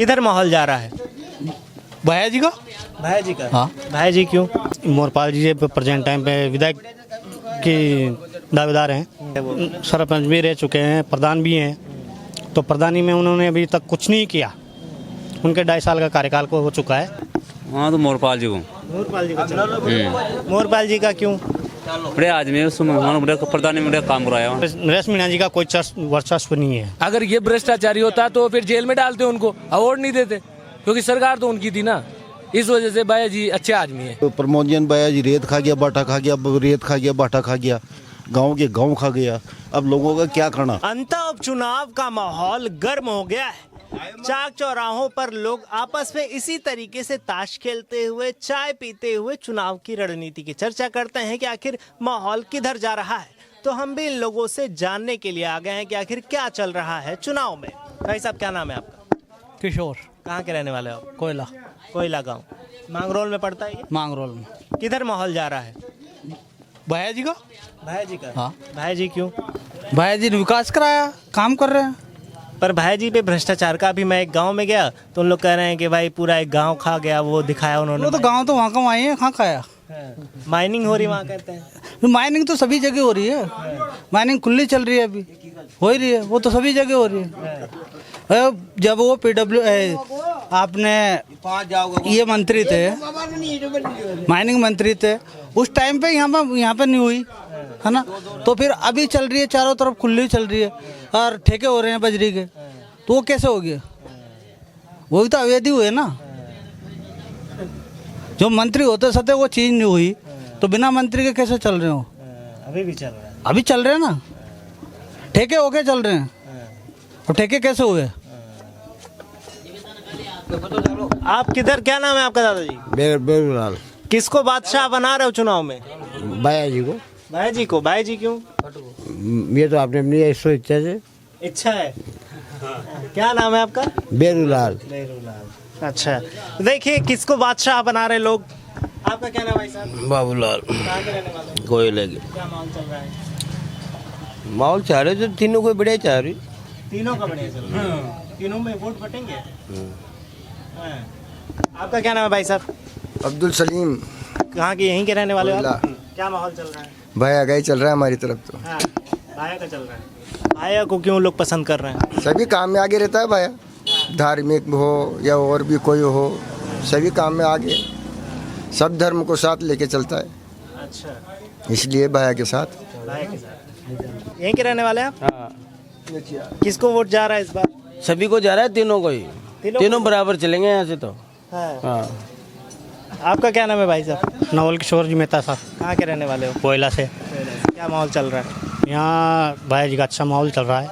किधर माहौल जा रहा है? भैया जी का। भाई जी का? हाँ। भाई जी क्यों? मोरपाल जी प्रेजेंट टाइम पे विधायक की दावेदार हैं, सरपंच भी रह चुके हैं, प्रधान भी हैं, तो प्रधानी में उन्होंने अभी तक कुछ नहीं किया। उनके 2.5 साल का कार्यकाल को हो चुका है। हाँ तो मोरपाल जी को मोरपाल जी का चल रहा है। मोरपाल जी का क्यों? बड़े आदमी है, उसमें प्रधानी में काम कराया। नरेश मीणा जी का कोई वर्चस्व नहीं है। अगर ये भ्रष्टाचारी होता तो फिर जेल में डालते, उनको अवार्ड नहीं देते, क्योंकि सरकार तो उनकी थी ना। इस वजह से भैया जी अच्छे आदमी है। तो प्रमोदियन भैया जी रेत खा गया, बाटा खा गया, रेत खा गया, बाटा खा गया, गांव के गांव खा गया। अब लोगों का क्या करना। अंतः उपचुनाव का माहौल गर्म हो गया है। चाक चौराहों पर लोग आपस में इसी तरीके से ताश खेलते हुए, चाय पीते हुए चुनाव की रणनीति की चर्चा करते हैं कि आखिर माहौल किधर जा रहा है। तो हम भी इन लोगों से जानने के लिए आ गए हैं कि आखिर क्या चल रहा है चुनाव में। भाई साहब, क्या नाम है आपका? किशोर। कहाँ के रहने वाले हो? कोयला। कोयला गांव। मांगरोल में पड़ता है ये? मांगरोल में। किधर माहौल जा रहा है? भैया जी का। भाई जी का? हाँ। भाई जी क्यों? भैया जी ने विकास कराया, काम कर रहे हैं। पर भाई जी पे भ्रष्टाचार का भी, मैं एक गांव में गया तो उन लोग कह रहे हैं कि भाई पूरा एक गांव खा गया, वो दिखाया उन्होंने। वो तो गांव तो वहाँ का वहीं है, कहाँ खाया। माइनिंग हो रही वहाँ कहते हैं। माइनिंग तो सभी जगह हो रही है। माइनिंग खुली चल रही है, अभी हो ही रही है। वो तो सभी जगह हो रही है। जब वो PW आपने ये मंत्री थे, माइनिंग मंत्री थे, उस टाइम पे यहाँ पे नहीं हुई है ना। तो फिर अभी चल रही है, चारों तरफ खुली चल रही है और ठेके हो रहे हैं बजरी के, तो वो कैसे हो गया? वो भी तो अवैध हुए ना। जो मंत्री होते सते वो चीज नहीं हुई, तो बिना मंत्री के कैसे चल रहे हो? अभी भी चल रहा है। अभी चल रहे हैं ना, ठेके होके चल रहे हैं। और ठेके कैसे हुए? आप किधर, क्या नाम है आपका दादाजी? बेरूलाल। किसको बादशाह बना रहे हो चुनाव में? भैया जी को। भाई जी को? भाई जी क्यों? ये तो आपने अपनी इच्छा से। इच्छा है। क्या नाम है आपका? बेरूलाल। अच्छा, देखिए किसको बादशाह बना रहे लोग। आपका क्या नाम है भाई साहब? बाबूलाल। कहाँ के रहने वाले हो? कोयले के। क्या माहौल चल रहा है? माहौल चाह रहे तो तीनों को बढ़िया चाह रही। तीनों का बढ़िया चल रहा है। तीनों में वोट बटेंगे। हाँ। आपका क्या नाम है भाई साहब? अब्दुल सलीम। कहाँ के, यहीं के रहने वाले हो आप? कोयला। क्या माहौल चल रहा है? भैया का ही चल रहा है हमारी तरफ तो। हाँ, भाया का चल रहा है। भाया को क्यों लोग पसंद कर रहे हैं? सभी काम में आगे रहता है भैया, धार्मिक हो या और भी कोई हो, सभी काम में आगे, सब धर्म को साथ लेके चलता है। अच्छा, इसलिए भैया के साथ। भाया के साथ। यहीं के रहने वाले हैं आप? हाँ, किसको वोट जा रहा है इस बार? सभी को जा रहा है, तीनों को ही। तीनों बराबर चलेंगे यहाँ से तो। हाँ। हाँ। आपका क्या नाम है भाई साहब? नवल किशोर जी मेहता साहब, कहाँ के रहने वाले हो? कोयला से। क्या माहौल चल रहा है? यहाँ भैया जी का अच्छा माहौल चल रहा है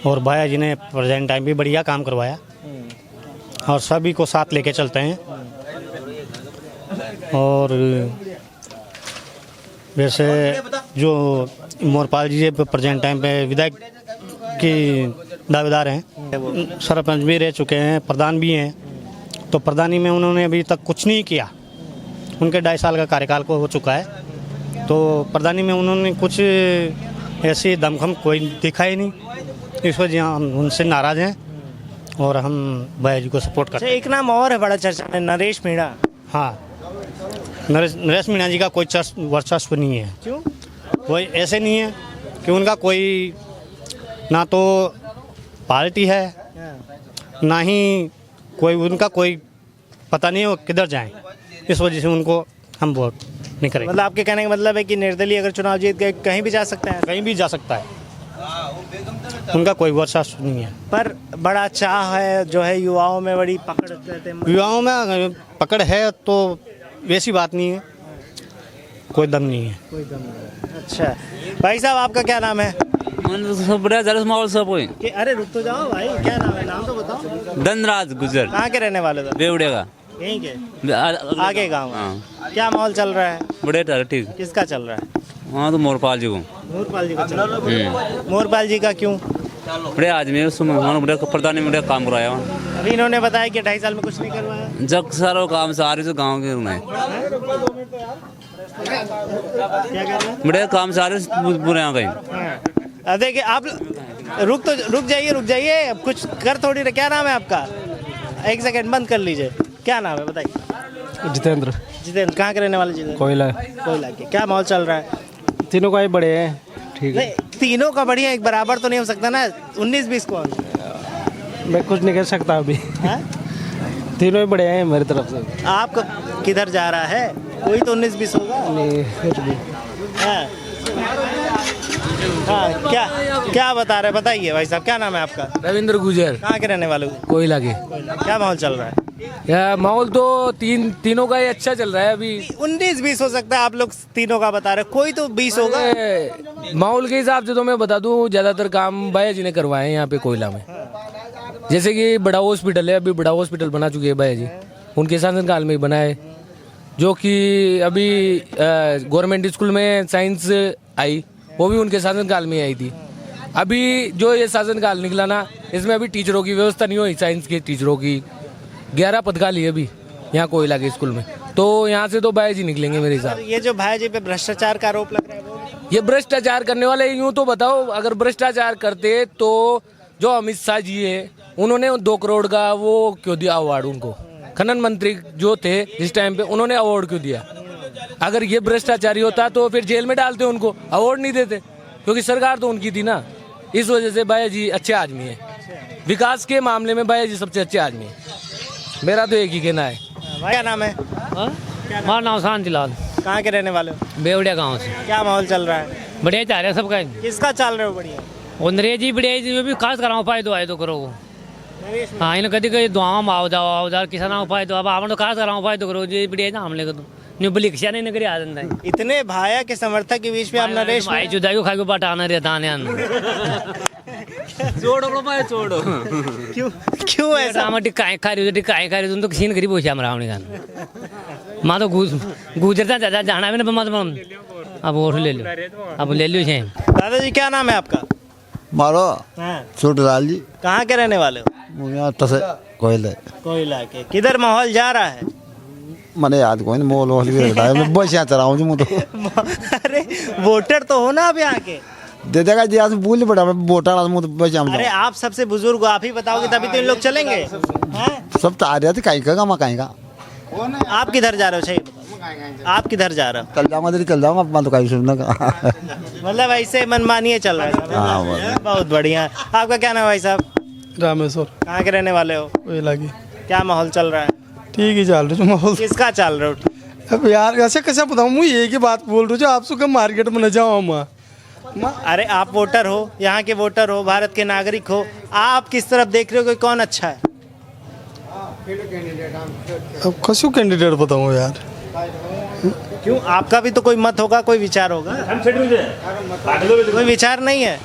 और भैया जी ने प्रेजेंट टाइम भी बढ़िया काम करवाया और सभी को साथ लेके चलते हैं। और वैसे जो मोरपाल जी प्रेजेंट टाइम पे विधायक की दावेदार हैं, सरपंच भी रह चुके हैं, प्रधान भी हैं, तो प्रधानी में उन्होंने अभी तक कुछ नहीं किया। उनके 2.5 साल का कार्यकाल को हो चुका है, तो प्रधानी में उन्होंने कुछ ऐसी दमखम कोई दिखा ही नहीं। इस वजह हम उनसे नाराज़ हैं और हम भैया जी को सपोर्ट करते हैं। एक नाम और है बड़ा चर्चा में, नरेश मीणा। हाँ, नरेश मीणा जी का कोई वर्चस्व नहीं है। क्यों? वो ऐसे नहीं है कि उनका कोई ना तो पार्टी है, ना ही कोई उनका कोई पता नहीं है वो किधर जाएं। इस वजह से उनको हम वोट नहीं करेंगे। मतलब आपके कहने का मतलब है कि निर्दलीय अगर चुनाव जीत गए कहीं भी जा सकते हैं? कहीं भी जा सकता है, उनका कोई वर्चस्व नहीं है। पर बड़ा चाह है, जो है युवाओं में बड़ी पकड़ कहते हैं। युवाओं में पकड़ है तो वैसी बात नहीं है, कोई दम नहीं है। कोई दम नहीं। अच्छा भाई साहब, आपका क्या नाम है? सब बढ़िया जरा माहौल सब हुई। अरे रुक तो जाओ भाई, क्या नाम है? नाम तो बताओ। धनराज गुजर। कहाँ के रहने वाले थे? बेवड़े का। यहीं के आगे गाँव। हाँ। क्या माहौल चल रहा है? बढ़िया ठीक। किसका चल रहा है? हाँ तो मोरपाल जी को। मोरपाल जी का चल रहा है। मोरपाल जी का क्यों? बड़े आदमी है, उसमें प्रधानी में काम कराया। अभी इन्होंने बताया कि 2.5 साल में कुछ नहीं करवाया। जब सारा काम सारे तो गाँव के उन्हें क्या कर रहे हैं? बड़े काम सारे बुरे हैं कहीं। देखिए आप रुक जाइए, कुछ कर थोड़ी रहे। क्या नाम है आपका? एक सेकंड बंद कर लीजिए। क्या नाम है बताइए? जितेंद्र जितेंद्र। कहाँ के रहने वाले जितेंद्र? कोयला कोयला के। क्या माहौल चल रहा है? तीनों का ही बड़े हैं, ठीक है। नहीं, तीनों का बढ़िया एक बराबर तो नहीं हो सकता ना। 19-20 कौन? मैं कुछ नहीं कह सकता अभी। हाँ? तीनों ही बड़े हैं मेरी तरफ से। आपका किधर जा रहा है? कोई तो 19-20 होगा। नहीं कुछ भी। हाँ। हाँ, क्या बता रहे? बताइए भाई साहब, क्या नाम है आपका? रविंद्र गुजर, कहाँ के रहने वाले हो? कोयला के। क्या माहौल चल रहा है? यार माहौल तो तीनों का ही अच्छा चल रहा है अभी। 19-20 हो सकता है, आप लोग तीनों का बता रहे, कोई तो 20 होगा। माहौल के हिसाब से तो मैं बता दूं, ज्यादातर काम भैया जी ने करवाए हैं यहाँ पे कोयला में। जैसे कि बड़ा हॉस्पिटल है, अभी बड़ा हॉस्पिटल बना चुके हैं भैया जी, उनके शासनकाल में ही बना है। जो कि अभी गवर्नमेंट स्कूल में साइंस आई, वो भी उनके शासनकाल में आई थी। अभी जो ये शासनकाल निकला ना, इसमें अभी टीचरों की व्यवस्था नहीं हुई। साइंस के टीचरों की 11 पद खाली है अभी यहाँ कोयला के स्कूल में। तो यहाँ से तो भाई जी निकलेंगे मेरे हिसाब। ये जो भाई जी पे भ्रष्टाचार का आरोप लग रहा है वो? ये भ्रष्टाचार करने वाले, यूं तो बताओ, अगर भ्रष्टाचार करते तो जो अमित शाह जी है, उन्होंने 2 करोड़ का वो क्यों दिया अवार्ड उनको? खनन मंत्री जो थे जिस टाइम पे, उन्होंने अवार्ड क्यों दिया? अगर ये भ्रष्टाचारी होता तो फिर जेल में डालते उनको, अवार्ड नहीं देते, क्योंकि सरकार तो उनकी थी ना। इस वजह से भैया जी अच्छे आदमी है, विकास के मामले में भैया जी सबसे अच्छे आदमी है। मेरा तो एक ही कहना है। भाई क्या नाम है? हमारा नाम शांतिलाल, कहाँ के रहने वाले हो? बेवड़िया गांव से। क्या माहौल चल रहा है? बढ़िया चल रहा है सबका। किसका चल रहा है बढ़िया? अंग्रेजी बढ़िया जो भी खास कराओ फायदो आए तो करो। हाँ इन कभी कभी दुआ में आओ जाओ किसान फायदो, अब आपने तो खास कराओ फायदो करो जी बढ़िया ना हमले को न्यू बलिक्षा नहीं नगरी आ जाता है। इतने भाया के समर्थक के बीच में आप नरेश भाई जुदाई खा के बटाना रहता है। छोड़ो भाई छोड़ो। क्यों ऐसा? हम टिक्काएं खा रही तुम तो किसी ने गरीब हो श्याम रावण का माँ तो गुजरता ज्यादा जाना भी ना मत। अब वोट ले लो, अब ले लो। दादाजी क्या नाम है आपका? मारो हाँ। छोटलाल जी, कहाँ के रहने वाले हो? यहाँ तसे कोयले कोयला के। किधर माहौल जा रहा है? मैंने याद कोई नहीं, मोल वोल भी रखा है। मैं बस यहाँ चला हूँ जी। तो अरे वोटर तो हो ना अब यहाँ के? दे देगा जी, आज भूल पड़ा वोटर तो बस यहाँ अरे आप सबसे बुजुर्ग हो, आप ही बताओगे तभी तो इन लोग चलेंगे। हैं? सब तो आ रहे थे, कहीं का मैं कहीं का। आप किधर जा रहे हो? सही आप किधर जा रहे हो? चल जाऊंगा, चल जाऊंगा, मैं तो कहीं सुनने का। मतलब ऐसे मनमानी चल रहा है। हाँ, बहुत बढ़िया। आपका क्या नाम है भाई साहब? रामेश्वर कहाँ के रहने वाले हो? कोयला की। क्या माहौल चल रहा है? ठीक ही चल रहा है माहौल। किसका चल रहा है? अब यार ऐसे कैसे बताऊँ, मैं एक ही बात बोल रहा हूँ, आप सुबह मार्केट में न जाओ। अरे आप वोटर हो, यहाँ के वोटर हो, भारत के नागरिक हो, आप किस तरफ देख रहे हो कि कौन अच्छा है? अब कसू कैंडिडेट बताऊँ यार? क्यों? आपका भी तो कोई मत होगा, कोई विचार होगा। कोई विचार नहीं है?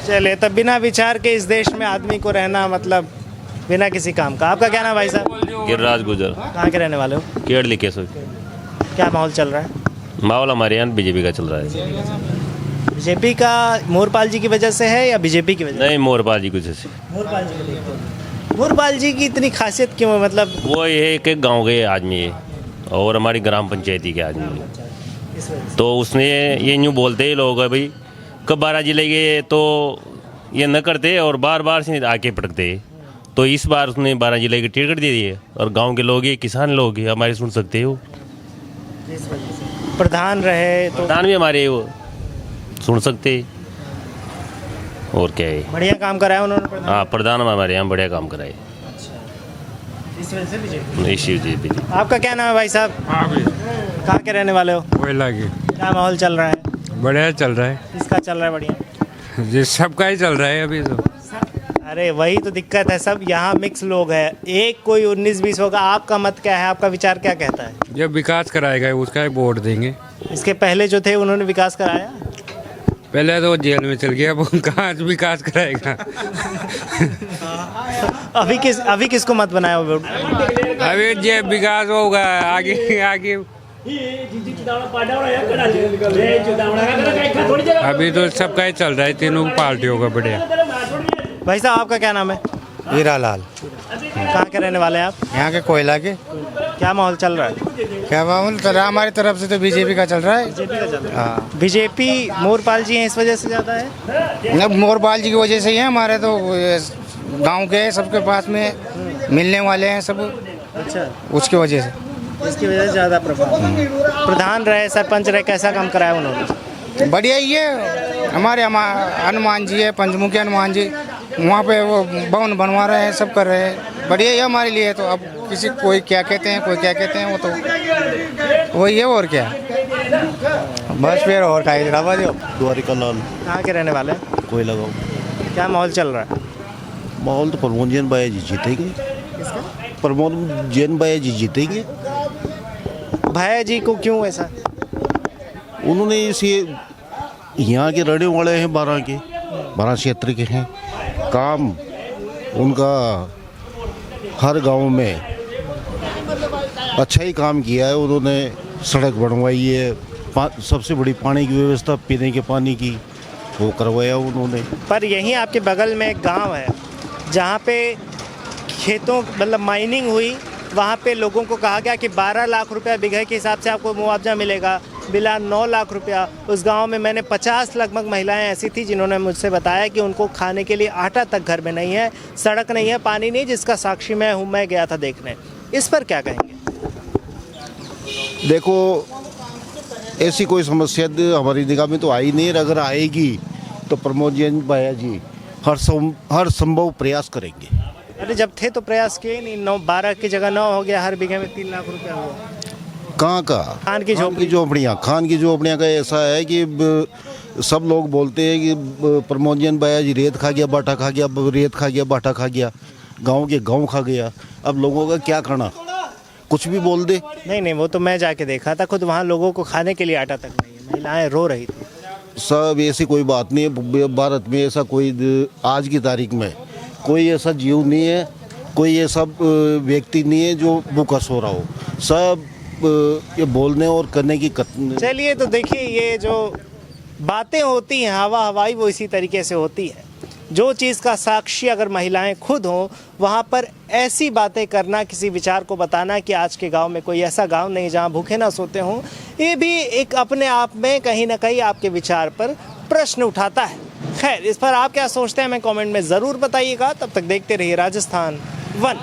चलिए, तब बिना विचार के इस देश में आदमी को रहना मतलब बिना किसी काम का। आपका क्या नाम भाई साहब? गिरिराज गुजर। कहाँ के रहने वाले हो? केरली के सो। क्या माहौल चल रहा है? माहौल हमारे यहाँ बीजेपी का चल रहा है। बीजेपी का मोरपाल जी की वजह से है या बीजेपी की वजह से? नहीं, मोरपाल जी कुछ ऐसे। मोरपाल जी की। मोरपाल जी की इतनी खासियत क्यों है? मतलब वो ये एक गांव के आदमी है और हमारी ग्राम पंचायती के आदमी है, तो उसने ये यूँ बोलते हैं लोग भाई कब 12 जिले के तो ये न करते और बार बार से आके पटकते। तो इस बार उसने 12 जिले की टिकट दे दी है और गांव के लोग ये किसान लोग हैं हमारे, सुन सकते हो। प्रधान रहे तो प्रधान भी हमारे वो सुन सकते, और क्या है। बढ़िया काम कराया उन्होंने। हाँ, प्रधान हमारे यहाँ बढ़िया काम कराए। इस वजह से बीजेपी। इसी जी। आपका क्या नाम है भाई साहब? कहाँ के रहने वाले हो? कोयला की। क्या माहौल चल रहा है? बढ़िया चल रहा है। किसका चल रहा है बढ़िया? जी सबका ही चल रहा है अभी तो। अरे वही तो दिक्कत है, सब यहाँ मिक्स लोग हैं। एक कोई 19-20 होगा। आपका मत क्या है? आपका विचार क्या कहता है? जब विकास कराएगा उसका ही वोट देंगे। इसके पहले जो थे उन्होंने विकास कराया? पहले तो जेल में चल गया, वो कहाँ विकास कराएगा। अभी किसको मत बनाया वोट? अभी जब विकास होगा आगे आगे। अभी तो सबका ही चल रहा है, तीनों पार्टियों का बढ़िया। भाई साहब आपका क्या नाम है? हीरालाल। कहाँ के रहने वाले हैं आप? यहाँ के कोयला के। क्या माहौल चल रहा है? क्या माहौल चल रहा है? हमारी तरफ से तो बीजेपी का चल रहा है। बीजेपी का चल रहा है। बीजेपी मोरपाल जी हैं इस वजह से ज़्यादा है? मोरपाल जी की वजह से ही है, हमारे तो गांव के सबके पास में मिलने वाले हैं सब, अच्छा, उसकी वजह से। इसकी वजह से ज़्यादा प्रभाव। प्रधान रहे, सरपंच रहे, कैसा काम कराया उन्होंने? बढ़िया ही है। हमारे हनुमान जी है, पंचमुखी हनुमान जी, वहाँ पे वो भवन बनवा रहे हैं, सब कर रहे हैं। बढ़िया ही है हमारे लिए। तो अब किसी कोई क्या कहते हैं, कोई क्या कहते हैं, वो तो वही है और क्या। बस फिर और का हैदराबाद द्वारिका लाल कहाँ के रहने वाले हैं? कोई लगाओ। क्या माहौल चल रहा है? माहौल तो प्रमोद जैन भैया जी जीतेंगे। प्रमोद जैन भैया जी जीतेंगे। भैया जी को क्यों ऐसा? उन्होंने इसे यहाँ के रहने वाले हैं, 12 क्षेत्र के हैं। काम उनका हर गांव में अच्छा ही काम किया है। उन्होंने सड़क बनवाई है, सबसे बड़ी पानी की व्यवस्था, पीने के पानी की, वो करवाया उन्होंने। पर यहीं आपके बगल में एक गांव है जहां पे खेतों मतलब माइनिंग हुई, वहां पे लोगों को कहा गया कि 12 लाख रुपया बीघे के हिसाब से आपको मुआवजा मिलेगा, मिला 9 लाख रुपया। उस गांव में मैंने 50 लगभग महिलाएं ऐसी थी जिन्होंने मुझसे बताया कि उनको खाने के लिए आटा तक घर में नहीं है, सड़क नहीं है, पानी नहीं, जिसका साक्षी मैं हूँ। मैं गया था देखने। इस पर क्या कहेंगे? देखो, ऐसी कोई समस्या हमारी निगाह में तो आई नहीं। अगर आएगी तो प्रमोद जैन भैया जी हर संभव प्रयास करेंगे। अरे जब थे तो प्रयास किए नहीं। 12 की जगह 9 हो गया, हर बीघे में 3 लाख रुपया हुआ। कहाँ का? खान की झोपड़ियाँ का ऐसा है कि सब लोग बोलते हैं कि प्रमोद जैन भैया जी रेत खा गया, बाटा खा गया, रेत खा गया, बाटा खा गया, गांव के गांव खा गया। अब लोगों का क्या करना, कुछ भी बोल दे। नहीं, वो तो मैं जाके देखा था खुद, वहाँ लोगों को खाने के लिए आटा तक नहीं है, महिलाएं रो रही थी। सब ऐसी कोई बात नहीं है। भारत में ऐसा कोई आज की तारीख में कोई ऐसा जीव नहीं है, कोई ऐसा व्यक्ति नहीं है जो भूखा सो रहा हो। सब ये बोलने और करने की चलिए, तो देखिए, ये जो बातें होती हैं हवा हवाई, वो इसी तरीके से होती है। जो चीज़ का साक्षी अगर महिलाएं खुद हों, वहाँ पर ऐसी बातें करना, किसी विचार को बताना कि आज के गांव में कोई ऐसा गांव नहीं जहां भूखे ना सोते हों, ये भी एक अपने आप में कहीं ना कहीं आपके विचार पर प्रश्न उठाता है। खैर, इस पर आप क्या सोचते हैं हमें कमेंट में ज़रूर बताइएगा। तब तक देखते रहिए राजस्थान 1।